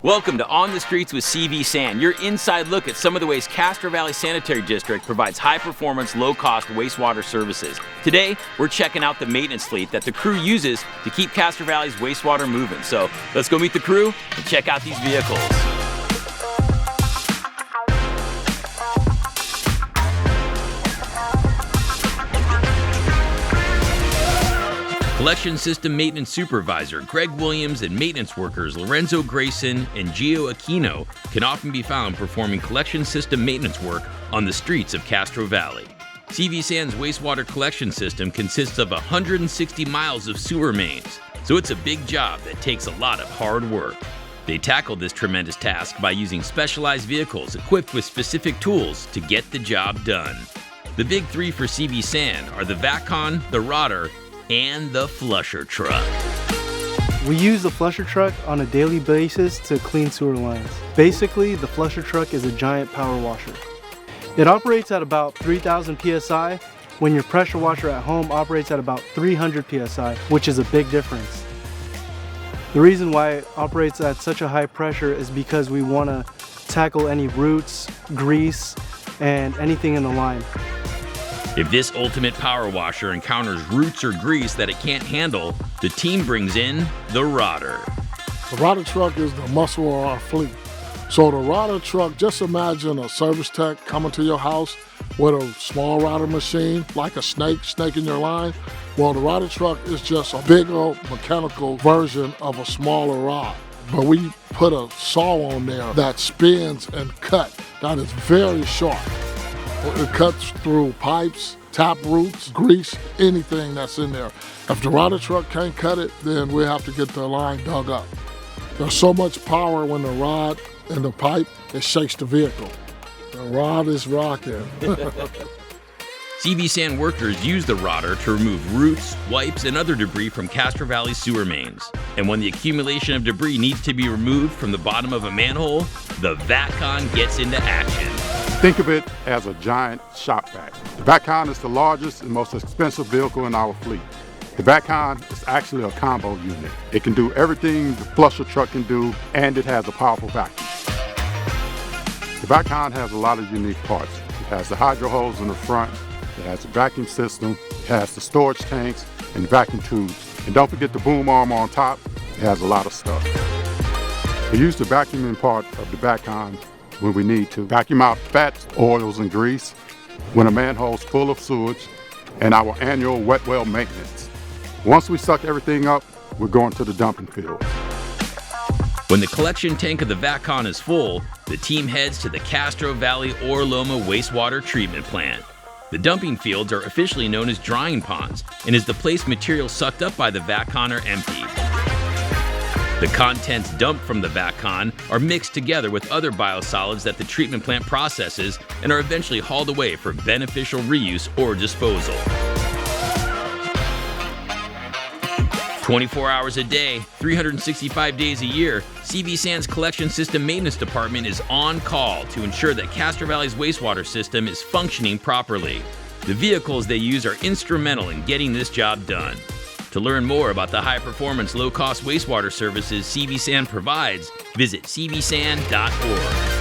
Welcome to On the Streets with CVSan, your inside look at some of the ways Castro Valley Sanitary District provides high-performance, low-cost wastewater services. Today, we're checking out the maintenance fleet that the crew uses to keep Castro Valley's wastewater moving. So let's go meet the crew and check out these vehicles. Collection System Maintenance Supervisor Greg Williams and maintenance workers Lorenzo Grayson and Gio Aquino can often be found performing collection system maintenance work on the streets of Castro Valley. CVSan's wastewater collection system consists of 160 miles of sewer mains, so it's a big job that takes a lot of hard work. They tackle this tremendous task by using specialized vehicles equipped with specific tools to get the job done. The big three for CVSan are the VACCON, the Rodder, and the flusher truck. We use the flusher truck on a daily basis to clean sewer lines. Basically, the flusher truck is a giant power washer. It operates at about 3,000 psi when your pressure washer at home operates at about 300 psi, which is a big difference. The reason why it operates at such a high pressure is because we want to tackle any roots, grease, and anything in the line. If this ultimate power washer encounters roots or grease that it can't handle, the team brings in the Rodder. The Rodder truck is the muscle of our fleet. So the Rodder truck, just imagine a service tech coming to your house with a small Rodder machine, like a snake in your line. Well, the Rodder truck is just a bigger mechanical version of a smaller rod. But we put a saw on there that spins and cuts. That is very sharp. It cuts through pipes, tap roots, grease, anything that's in there. If the Rodder truck can't cut it, then we have to get the line dug up. There's so much power when the rod and the pipe, it shakes the vehicle. The rod is rocking. CVSan workers use the Rodder to remove roots, wipes, and other debris from Castro Valley sewer mains. And when the accumulation of debris needs to be removed from the bottom of a manhole, the VACCON gets into action. Think of it as a giant shop vac. The VACCON is the largest and most expensive vehicle in our fleet. The VACCON is actually a combo unit. It can do everything the flusher truck can do, and it has a powerful vacuum. The VACCON has a lot of unique parts. It has the hydro hose in the front, it has a vacuum system, it has the storage tanks and the vacuum tubes. And don't forget the boom arm on top, it has a lot of stuff. We use the vacuuming part of the VACCON when we need to vacuum out fats, oils, and grease, when a manhole's full of sewage, and our annual wet well maintenance. Once we suck everything up, we're going to the dumping field. When the collection tank of the VACCON is full, the team heads to the Castro Valley Loma wastewater treatment plant. The dumping fields are officially known as drying ponds and is the place material sucked up by the VACCON are emptied. The contents dumped from the VACCON are mixed together with other biosolids that the treatment plant processes and are eventually hauled away for beneficial reuse or disposal. 24 hours a day, 365 days a year, CVSan's Collection System Maintenance Department is on call to ensure that Castro Valley's wastewater system is functioning properly. The vehicles they use are instrumental in getting this job done. To learn more about the high-performance, low-cost wastewater services CVSan provides, visit cvsan.org.